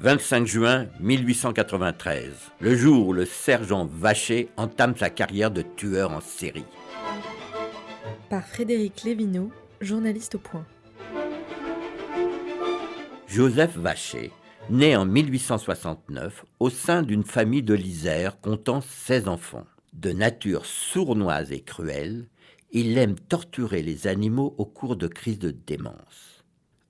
25 juin 1893, le jour où le sergent Vacher entame sa carrière de tueur en série. Par Frédéric Lévineau, journaliste au Point. Joseph Vacher, né en 1869 au sein d'une famille de l'Isère comptant 16 enfants. De nature sournoise et cruelle, il aime torturer les animaux au cours de crises de démence.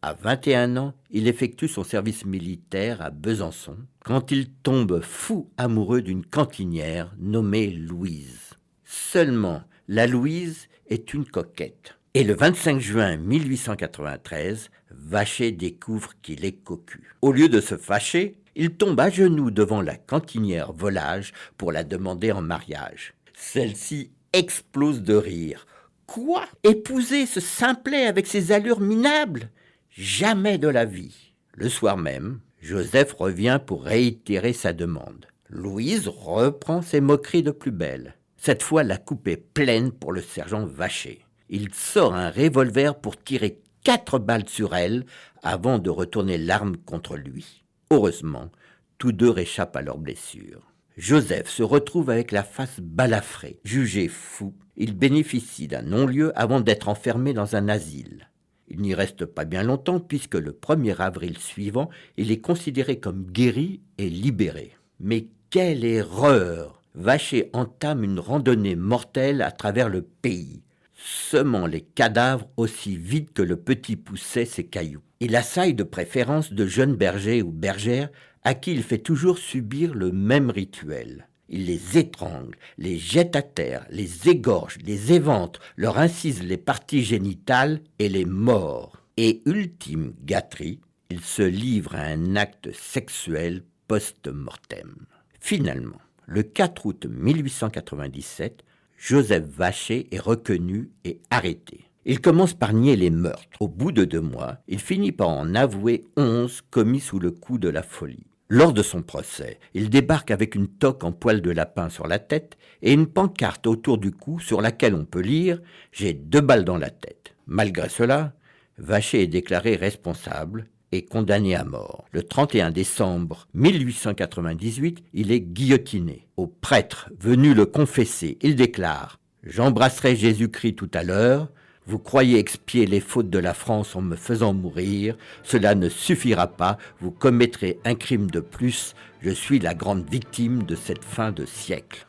À 21 ans, il effectue son service militaire à Besançon quand il tombe fou amoureux d'une cantinière nommée Louise. Seulement, la Louise est une coquette. Et le 25 juin 1893, Vacher découvre qu'il est cocu. Au lieu de se fâcher, il tombe à genoux devant la cantinière Volage pour la demander en mariage. Celle-ci explose de rire. Quoi ? Épouser ce simplet avec ses allures minables ? Jamais de la vie. Le soir même, Joseph revient pour réitérer sa demande. Louise reprend ses moqueries de plus belle. Cette fois, la coupe est pleine pour le sergent Vacher. Il sort un revolver pour tirer 4 balles sur elle avant de retourner l'arme contre lui. Heureusement, tous deux réchappent à leurs blessures. Joseph se retrouve avec la face balafrée. Jugé fou, il bénéficie d'un non-lieu avant d'être enfermé dans un asile. Il n'y reste pas bien longtemps puisque le 1er avril suivant, il est considéré comme guéri et libéré. Mais quelle erreur ! Vacher entame une randonnée mortelle à travers le pays, semant les cadavres aussi vite que le petit poussait ses cailloux. Il assaille de préférence de jeunes bergers ou bergères à qui il fait toujours subir le même rituel. Il les étrangle, les jette à terre, les égorge, les évente, leur incise les parties génitales et les mord. Et ultime gâterie, il se livre à un acte sexuel post-mortem. Finalement, le 4 août 1897, Joseph Vacher est reconnu et arrêté. Il commence par nier les meurtres. Au bout de 2 mois, il finit par en avouer 11 commis sous le coup de la folie. Lors de son procès, il débarque avec une toque en poil de lapin sur la tête et une pancarte autour du cou sur laquelle on peut lire « J'ai 2 balles dans la tête ». Malgré cela, Vacher est déclaré responsable et condamné à mort. Le 31 décembre 1898, il est guillotiné. Au prêtre venu le confesser, il déclare « J'embrasserai Jésus-Christ tout à l'heure. Vous croyez expier les fautes de la France en me faisant mourir. Cela ne suffira pas. Vous commettrez un crime de plus. Je suis la grande victime de cette fin de siècle. »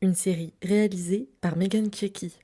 Une série réalisée par Megan Kieki.